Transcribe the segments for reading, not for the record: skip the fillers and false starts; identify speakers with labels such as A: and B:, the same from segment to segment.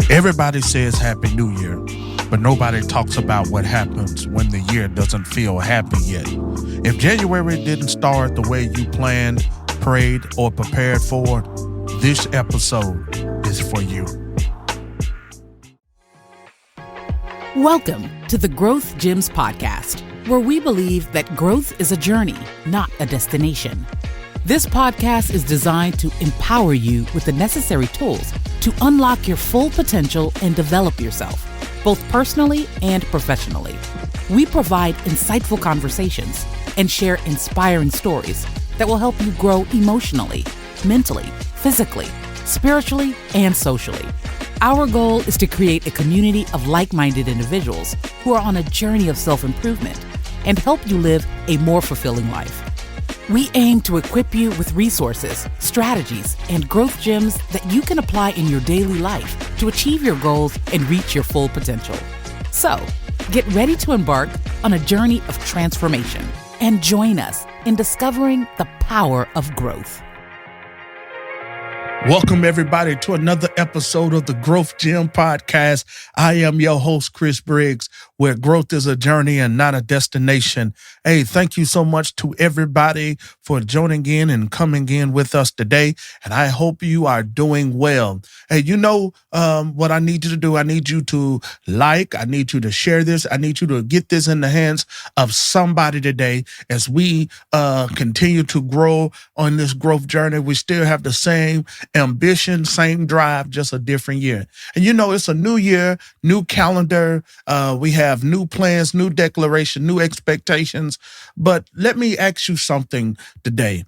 A: Everybody says Happy New Year, but nobody talks about what happens when the year doesn't feel happy yet. If January didn't start the way you planned, prayed, or prepared for, this episode is for you.
B: Welcome to the Growth Gyms podcast, where we believe that growth is a journey, not a destination. This podcast is designed to empower you with the necessary tools to unlock your full potential and develop yourself, both personally and professionally. We provide insightful conversations and share inspiring stories that will help you grow emotionally, mentally, physically, spiritually, and socially. Our goal is to create a community of like-minded individuals who are on a journey of self-improvement and help you live a more fulfilling life. We aim to equip you with resources, strategies, and growth gems that you can apply in your daily life to achieve your goals and reach your full potential. So, get ready to embark on a journey of transformation and join us in discovering the power of growth.
A: Welcome, everybody, to another episode of the Growth Gym Podcast. I am your host, Chris Briggs, where growth is a journey and not a destination. Hey, thank you so much to everybody for joining in and coming in with us today, and I hope you are doing well. Hey, you know what I need you to do? I need you to I need you to share this. I need you to get this in the hands of somebody today as we continue to grow on this growth journey. We still have the same ambition, same drive, just a different year. And you know, it's a new year, new calendar. We have new plans, new declaration, new expectations. But let me ask you something today.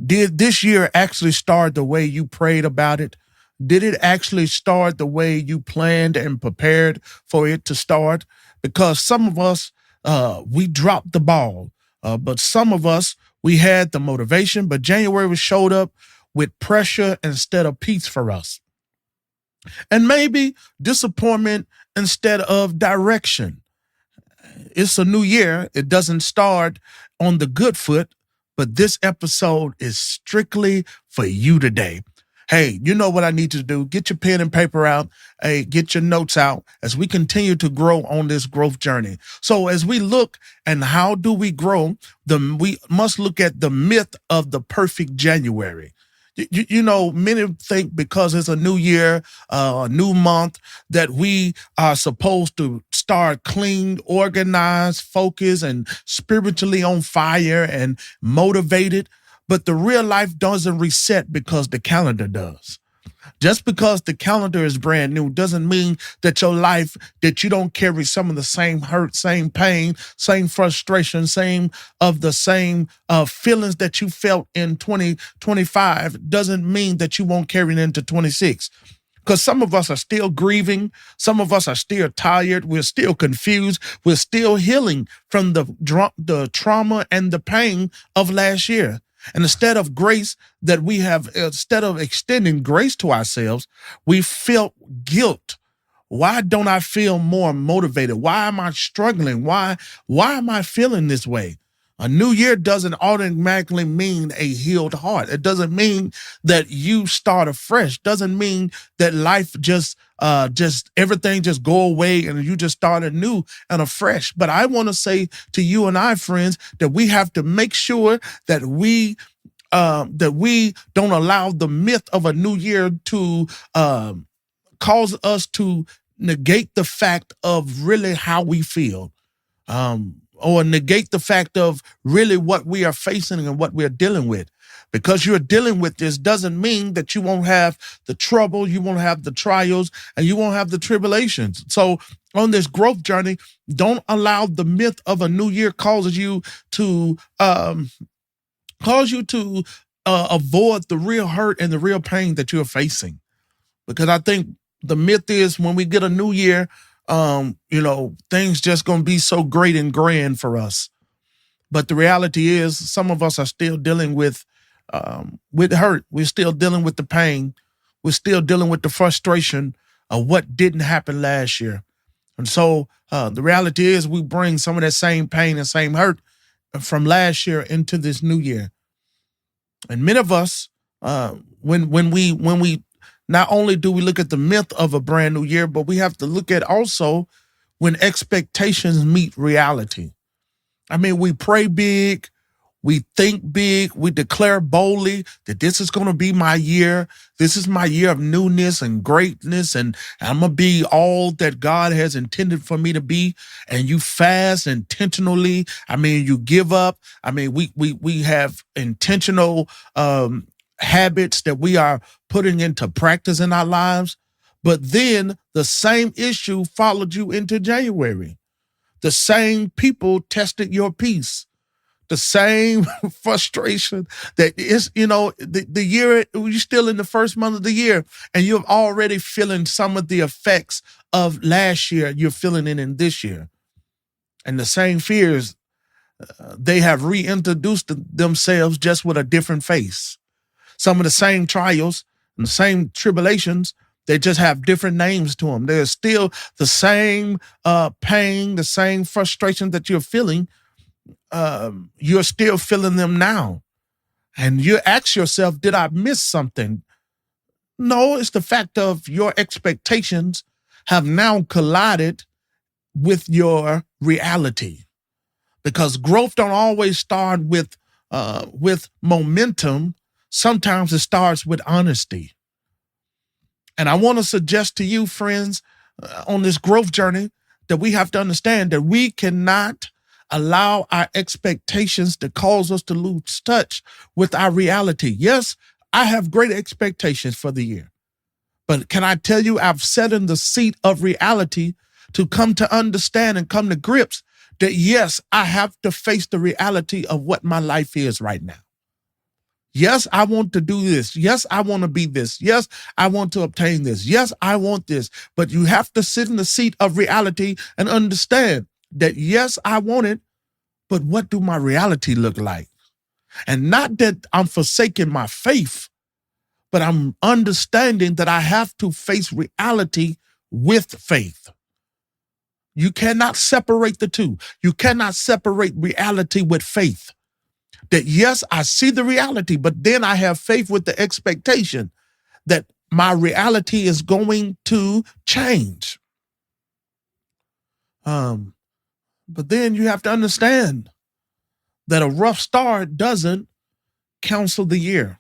A: Did this year actually start the way you prayed about it? Did it actually start the way you planned and prepared for it to start? Because some of us, we dropped the ball, but some of us, we had the motivation, but January showed up with pressure instead of peace for us. And maybe disappointment instead of direction. It's a new year. It doesn't start on the good foot, but this episode is strictly for you today. Hey, you know what I need you to do? Get your pen and paper out. Hey, get your notes out as we continue to grow on this growth journey. So as we look and how do we grow, we must look at the myth of the perfect January. You know, many think because it's a new year, a new month, that we are supposed to start clean, organized, focused, and spiritually on fire and motivated. But the real life doesn't reset because the calendar does. Just because the calendar is brand new doesn't mean that your life, that you don't carry some of the same hurt, same pain, same frustration, same feelings that you felt in 2025 doesn't mean that you won't carry it into 26. Because some of us are still grieving. Some of us are still tired. We're still confused. We're still healing from the trauma and the pain of last year. And instead of extending grace to ourselves, we felt guilt. Why don't I feel more motivated? Why am I struggling? Why am I feeling this way? A new year doesn't automatically mean a healed heart. It doesn't mean that you start afresh. Doesn't mean that life just everything just go away and you just start anew and afresh. But I want to say to you and I, friends, that we have to make sure that we don't allow the myth of a new year to cause us to negate the fact of really how we feel. Or negate the fact of really what we are facing and what we're dealing with. Because you're dealing with this doesn't mean that you won't have the trouble, you won't have the trials, and you won't have the tribulations. So on this growth journey, don't allow the myth of a new year cause you to avoid the real hurt and the real pain that you're facing. Because I think the myth is when we get a new year, things just going to be so great and grand for us. But the reality is some of us are still dealing with hurt. We're still dealing with the pain. We're still dealing with the frustration of what didn't happen last year. And so the reality is we bring some of that same pain and same hurt from last year into this new year. And many of us, when we Not only do we look at the myth of a brand new year, but we have to look at also when expectations meet reality. I mean, we pray big, we think big, we declare boldly that this is going to be my year. This is my year of newness and greatness, and I'm going to be all that God has intended for me to be. And you fast intentionally. I mean, you give up. I mean, we have intentional habits that we are putting into practice in our lives. But then the same issue followed you into January. The same people tested your peace. The same frustration that is, the year, you're still in the first month of the year and you're already feeling some of the effects of last year. You're feeling it in this year. And the same fears, they have reintroduced themselves just with a different face. Some of the same trials and the same tribulations, they just have different names to them. There's still the same pain, the same frustration that you're feeling. You're still feeling them now. And you ask yourself, did I miss something? No, it's the fact of your expectations have now collided with your reality. Because growth don't always start with momentum. Sometimes it starts with honesty. And I want to suggest to you, friends, on this growth journey, that we have to understand that we cannot allow our expectations to cause us to lose touch with our reality. Yes, I have great expectations for the year. But can I tell you, I've sat in the seat of reality to come to understand and come to grips that, yes, I have to face the reality of what my life is right now. Yes, I want to do this. Yes, I want to be this. Yes, I want to obtain this. Yes, I want this. But you have to sit in the seat of reality and understand that, yes, I want it, but what do my reality look like? And not that I'm forsaking my faith, but I'm understanding that I have to face reality with faith. You cannot separate the two. You cannot separate reality with faith. That, yes, I see the reality, but then I have faith with the expectation that my reality is going to change. But then you have to understand that a rough start doesn't cancel the year.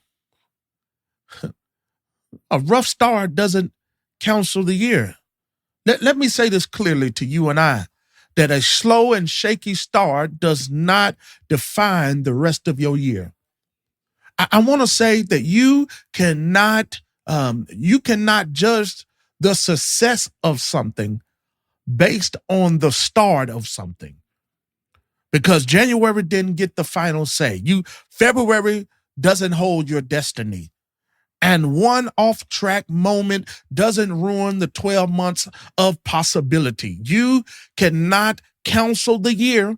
A: A rough start doesn't cancel the year. Let me say this clearly to you and I, that a slow and shaky start does not define the rest of your year. I want to say that you cannot judge the success of something based on the start of something. Because January didn't get the final say. February doesn't hold your destiny. And one off-track moment doesn't ruin the 12 months of possibility. You cannot cancel the year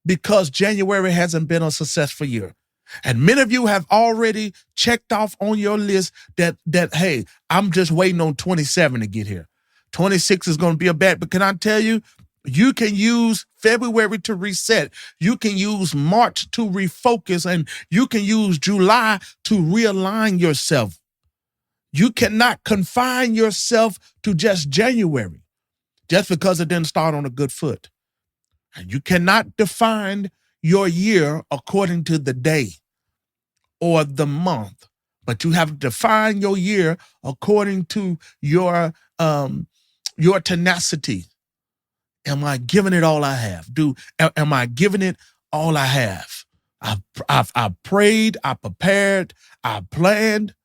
A: because January hasn't been a successful year. And many of you have already checked off on your list that hey, I'm just waiting on 27 to get here. 26 is going to be a bad, but can I tell you, you can use February to reset. You can use March to refocus, and you can use July to realign yourself. You cannot confine yourself to just January just because it didn't start on a good foot. And you cannot define your year according to the day or the month, but you have to define your year according to your tenacity. Am I giving it all I have? Am I giving it all I have? I've prayed, I prepared, I planned,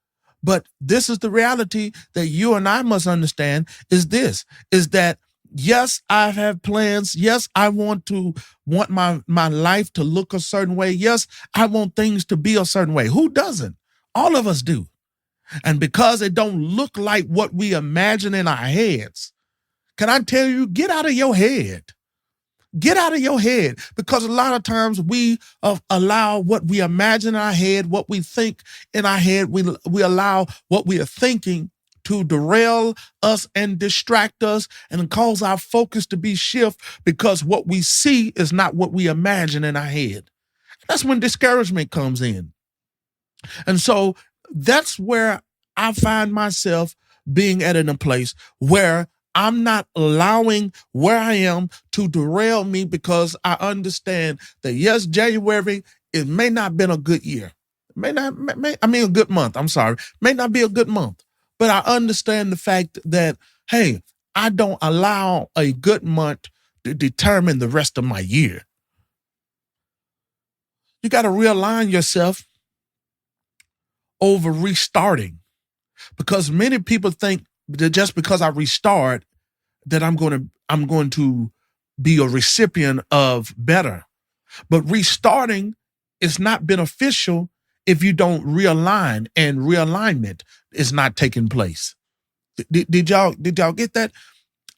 A: but this is the reality that you and I must understand is that yes, I have plans. Yes, I want my life to look a certain way. Yes, I want things to be a certain way. Who doesn't? All of us do. And because it don't look like what we imagine in our heads, can I tell you, get out of your head. Get out of your head, because a lot of times we allow what we imagine in our head, what we think in our head, we allow what we are thinking to derail us and distract us and cause our focus to be shift because what we see is not what we imagine in our head. That's when discouragement comes in. And so that's where I find myself being at in a place where I'm not allowing where I am to derail me, because I understand that yes, January, it may not have been a good year. A good month. I'm sorry. May not be a good month. But I understand the fact that, hey, I don't allow a good month to determine the rest of my year. You got to realign yourself over restarting, because many people think that just because I restart that I'm going to be a recipient of better. But restarting is not beneficial if you don't realign, and realignment is not taking place. Did y'all get that?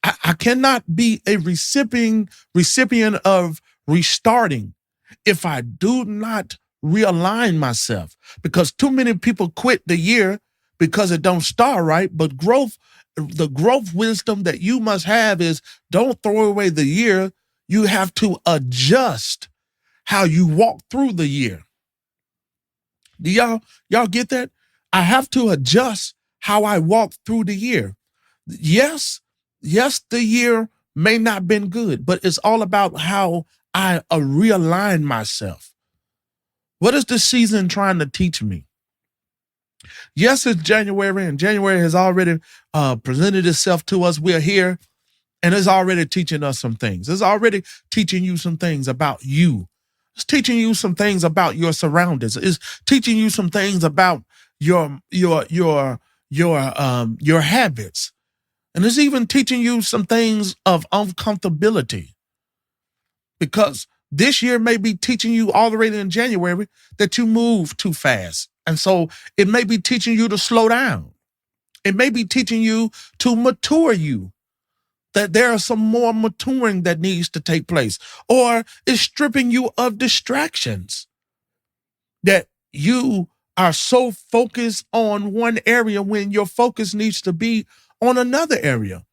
A: I cannot be a recipient of restarting if I do not realign myself, because too many people quit the year because it don't start right. But the growth wisdom that you must have is, don't throw away the year. You have to adjust how you walk through the year. Do y'all get that? I have to adjust how I walk through the year. Yes, the year may not have been good, but it's all about how I realign myself. What is this season trying to teach me? Yes, it's January, and January has already presented itself to us. We're here, and it's already teaching us some things. It's already teaching you some things about you. It's teaching you some things about your surroundings. It's teaching you some things about your habits. And it's even teaching you some things of uncomfortability, because this year may be teaching you already in January that you move too fast. And so it may be teaching you to slow down. It may be teaching you to mature you, that there are some more maturing that needs to take place, or it's stripping you of distractions, that you are so focused on one area when your focus needs to be on another area.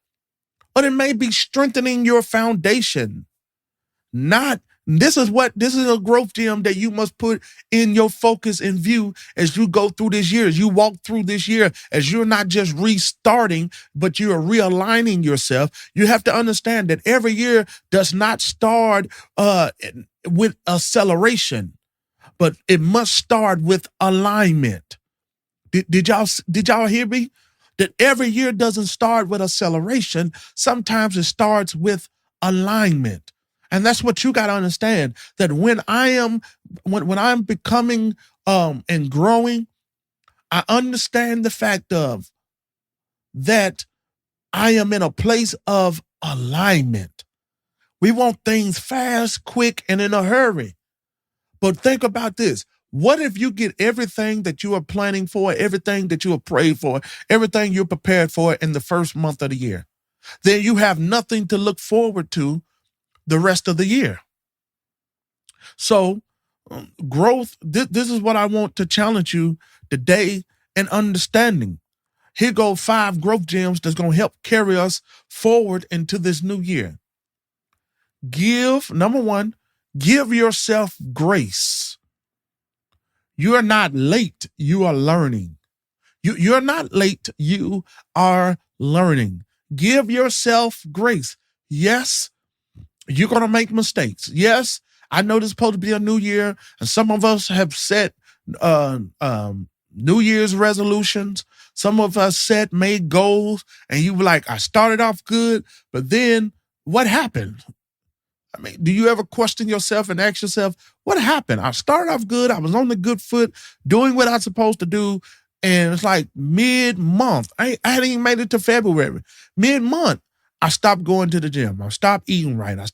A: Or it may be strengthening your foundation. This is a growth gem that you must put in your focus in view as you go through this year, as you walk through this year, as you're not just restarting, but you're realigning yourself. You have to understand that every year does not start with acceleration, but it must start with alignment. Did y'all hear me? That every year doesn't start with acceleration. Sometimes it starts with alignment. And that's what you got to understand, that when I'm becoming and growing, I understand the fact of that I am in a place of alignment. We want things fast, quick, and in a hurry. But think about this. What if you get everything that you are planning for, everything that you have prayed for, everything you're prepared for in the first month of the year? Then you have nothing to look forward to the rest of the year. So growth, this is what I want to challenge you today in understanding. Here go 5 growth gems that's going to help carry us forward into this new year. Number 1, give yourself grace. You are not late, you are learning. You're not late, you are learning. Give yourself grace. Yes, you're going to make mistakes. Yes, I know this is supposed to be a new year, and some of us have set New Year's resolutions. Some of us made goals, and you were like, I started off good, but then what happened? I mean, do you ever question yourself and ask yourself, what happened? I started off good. I was on the good foot, doing what I was supposed to do. And it's like mid-month. I hadn't even made it to February. Mid-month, I stopped going to the gym. I stopped eating right. I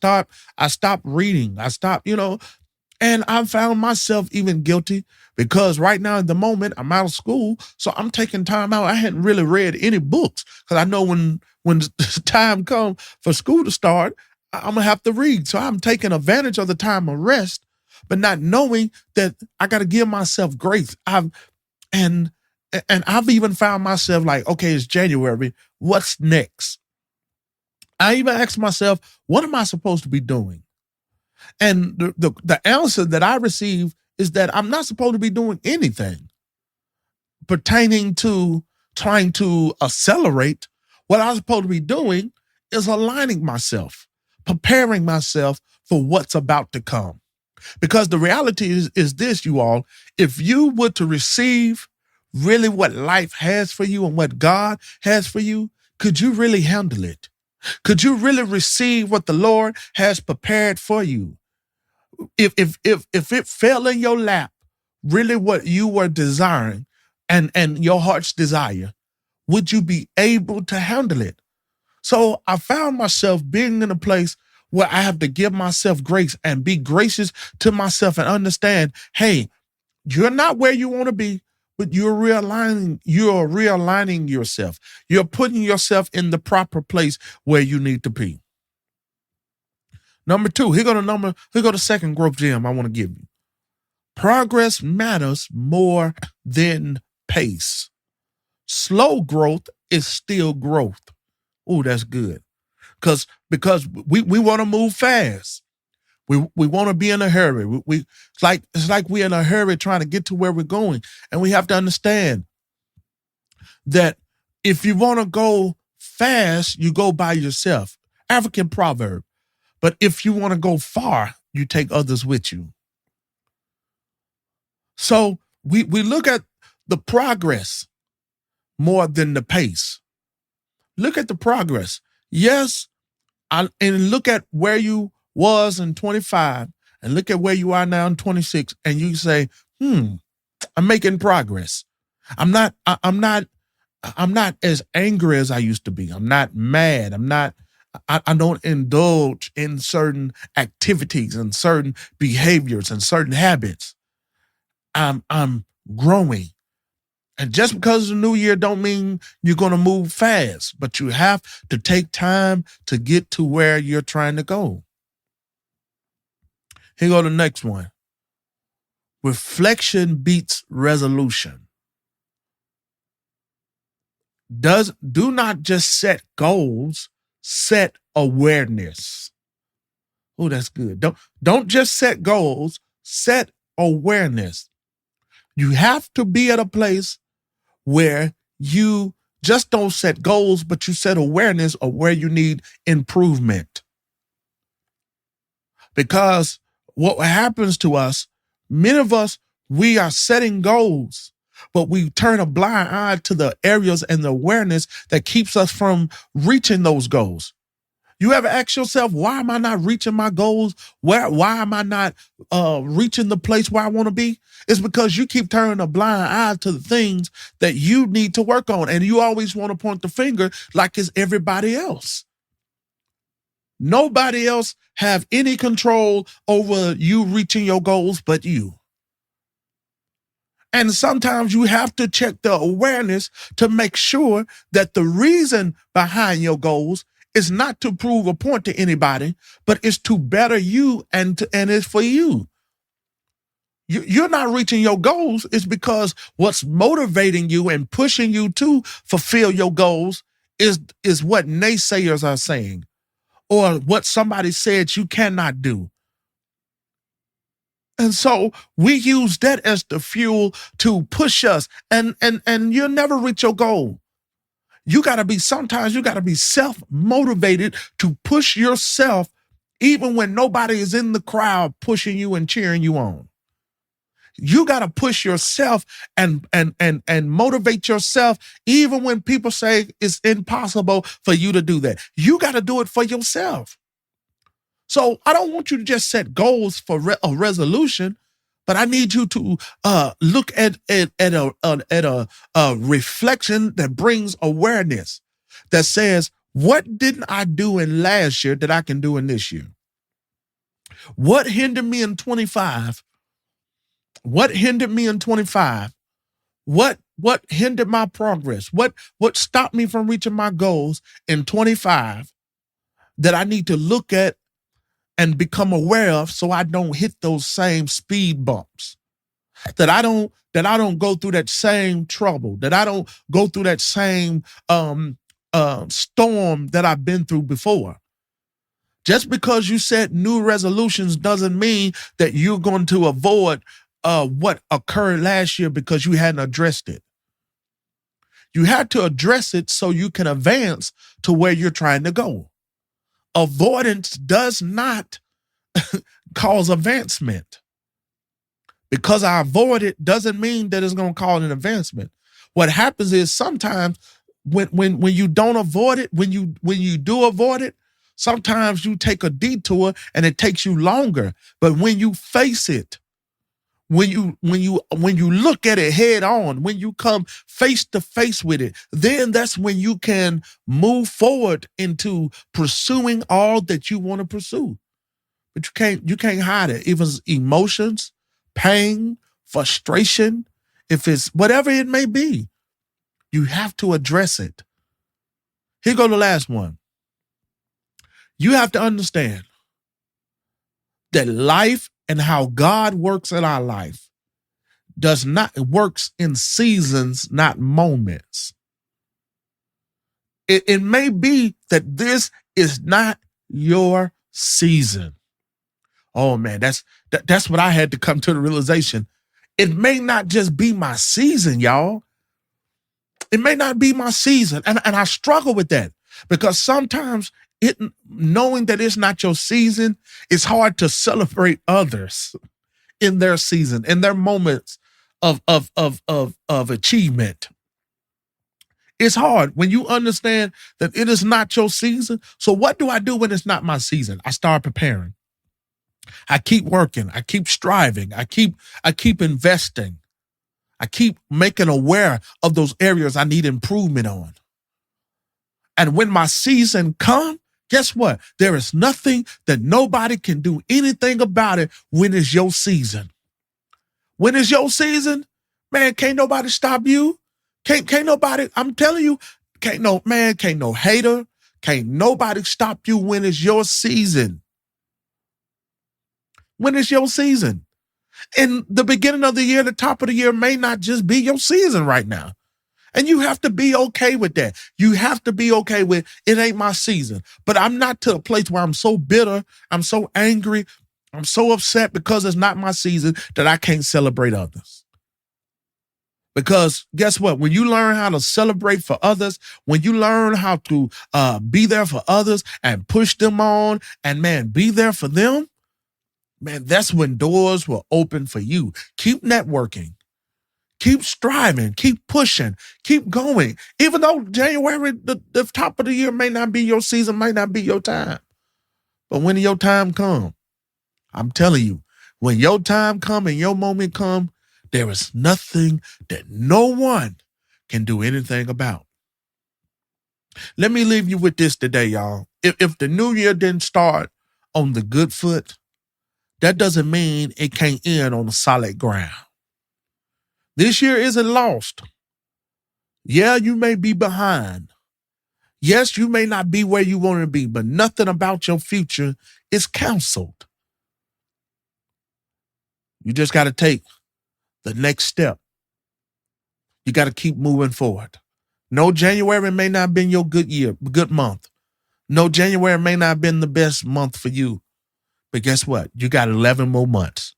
A: stopped reading. I stopped, and I found myself even guilty, because right now at the moment I'm out of school. So I'm taking time out. I hadn't really read any books, because I know when the time comes for school to start, I'm going to have to read. So I'm taking advantage of the time of rest, but not knowing that I got to give myself grace. I've even found myself like, okay, it's January. What's next? I even asked myself, what am I supposed to be doing? And the answer that I received is that I'm not supposed to be doing anything pertaining to trying to accelerate. What I'm supposed to be doing is aligning myself, preparing myself for what's about to come. Because the reality is this, you all, if you were to receive really what life has for you and what God has for you, could you really handle it? Could you really receive what the Lord has prepared for you? If it fell in your lap, really what you were desiring and your heart's desire, would you be able to handle it? So I found myself being in a place where I have to give myself grace and be gracious to myself and understand, hey, you're not where you want to be, but you're realigning yourself. You're putting yourself in the proper place where you need to be. Number two, here go the second growth gem I want to give you. Progress matters more than pace. Slow growth is still growth. Oh, that's good. Because we want to move fast. We want to be in a hurry. It's like we're in a hurry trying to get to where we're going. And we have to understand that if you want to go fast, you go by yourself. African proverb. But if you want to go far, you take others with you. So we look at the progress more than the pace. Look at the progress. Yes, and look at where you was in 25 and look at where you are now in 26, and you say, I'm making progress. I'm not as angry as I used to be. I'm not mad. I don't indulge in certain activities and certain behaviors and certain habits. I'm growing. And just because it's a new year don't mean you're going to move fast, but you have to take time to get to where you're trying to go. Here go the next one. Reflection beats resolution. Do not just set goals, set awareness. Oh, that's good. Don't just set goals, set awareness. You have to be at a place where you just don't set goals, but you set awareness of where you need improvement. Because what happens to us, many of us, we are setting goals, but we turn a blind eye to the areas and the awareness that keeps us from reaching those goals. You ever ask yourself, why am I not reaching my goals? Why am I not reaching the place where I want to be? It's because you keep turning a blind eye to the things that you need to work on. And you always want to point the finger like it's everybody else. Nobody else have any control over you reaching your goals but you. And sometimes you have to check the awareness to make sure that the reason behind your goals is not to prove a point to anybody, but it's to better you and it's for you. You're not reaching your goals. It's because what's motivating you and pushing you to fulfill your goals is what naysayers are saying or what somebody said you cannot do. And so we use that as the fuel to push us and you'll never reach your goal. Sometimes you got to be self-motivated to push yourself even when nobody is in the crowd pushing you and cheering you on. You got to push yourself and motivate yourself even when people say it's impossible for you to do that. You got to do it for yourself. So I don't want you to just set goals for a resolution, but I need you to look at a reflection that brings awareness that says, what didn't I do in last year that I can do in this year? What hindered me in 25? What hindered me in 25? What hindered my progress? What stopped me from reaching my goals in 25 that I need to look at and become aware of so I don't hit those same speed bumps, that I don't go through that same trouble, that I don't go through that same storm that I've been through before. Just because you set new resolutions doesn't mean that you're going to avoid what occurred last year because you hadn't addressed it. You have to address it so you can advance to where you're trying to go. Avoidance does not cause advancement. Because I avoid it doesn't mean that it's going to cause an advancement. What happens is sometimes when you don't avoid it, when you do avoid it, sometimes you take a detour and it takes you longer. But when you face it, when you look at it head on, when you come face to face with it, then that's when you can move forward into pursuing all that you want to pursue. But you can't hide it. Even emotions, pain, frustration, if it's whatever it may be, you have to address it. Here go the last one. You have to understand that life and how God works in our life works in seasons, not moments. It may be that this is not your season. Oh man, that's what I had to come to the realization. It may not just be my season, y'all. It may not be my season. And I struggle with that because sometimes knowing that it's not your season, it's hard to celebrate others in their season, in their moments of achievement. It's hard when you understand that it is not your season. So what do I do when it's not my season? I start preparing. I keep working. I keep striving. I keep investing. I keep making aware of those areas I need improvement on. And when my season comes, guess what? There is nothing that nobody can do anything about it when it's your season. When it's your season, man, can't nobody stop you. Can't nobody, I'm telling you, can't no hater, can't nobody stop you when it's your season. When it's your season. In the beginning of the year, the top of the year may not just be your season right now. And you have to be okay with that. You have to be okay with it ain't my season. But I'm not to a place where I'm so bitter, I'm so angry, I'm so upset because it's not my season that I can't celebrate others. Because guess what? When you learn how to celebrate for others, when you learn how to be there for others and push them on and man, be there for them, man, that's when doors will open for you. Keep networking. Keep striving. Keep pushing. Keep going. Even though January, the top of the year may not be your season, might not be your time. But when your time comes, I'm telling you, when your time comes and your moment comes, there is nothing that no one can do anything about. Let me leave you with this today, y'all. If the new year didn't start on the good foot, that doesn't mean it can't end on a solid ground. This year isn't lost. Yeah, you may be behind. Yes, you may not be where you want to be, but nothing about your future is canceled. You just got to take the next step. You got to keep moving forward. No, January may not have been your good month. No, January may not have been the best month for you. But guess what? You got 11 more months.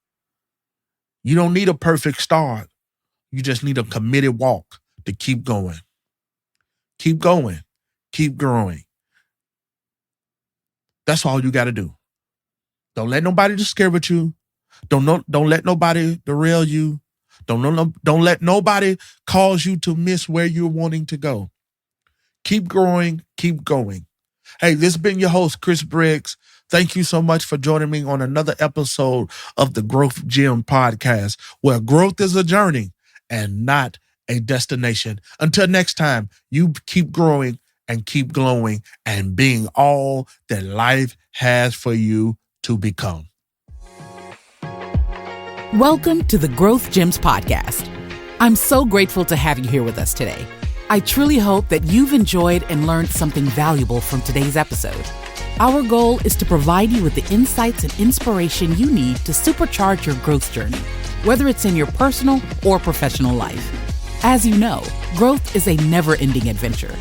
A: You don't need a perfect start. You just need a committed walk to keep going. Keep going. Keep growing. That's all you got to do. Don't let nobody discourage with you. Don't let nobody derail you. Don't let nobody cause you to miss where you're wanting to go. Keep growing. Keep going. Hey, this has been your host, Chris Briggs. Thank you so much for joining me on another episode of the Growth Gym podcast, where growth is a journey and not a destination. Until next time, you keep growing and keep glowing and being all that life has for you to become.
B: Welcome to the Growth Gyms podcast. I'm so grateful to have you here with us today. I truly hope that you've enjoyed and learned something valuable from today's episode. Our goal is to provide you with the insights and inspiration you need to supercharge your growth journey, whether it's in your personal or professional life. As you know, growth is a never-ending adventure.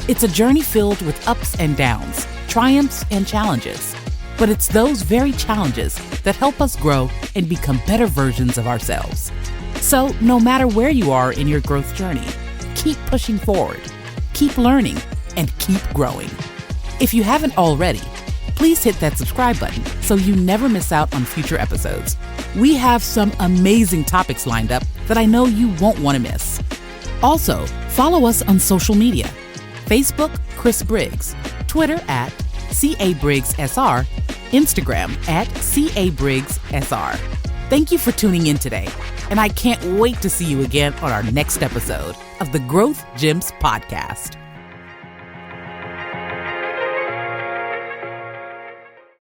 B: It's a journey filled with ups and downs, triumphs and challenges. But it's those very challenges that help us grow and become better versions of ourselves. So no matter where you are in your growth journey, keep pushing forward, keep learning, and keep growing. If you haven't already, please hit that subscribe button so you never miss out on future episodes. We have some amazing topics lined up that I know you won't want to miss. Also, follow us on social media. Facebook, Chris Briggs. Twitter at CABriggsSR. Instagram at CABriggsSR. Thank you for tuning in today, and I can't wait to see you again on our next episode of the Growth Gems Podcast.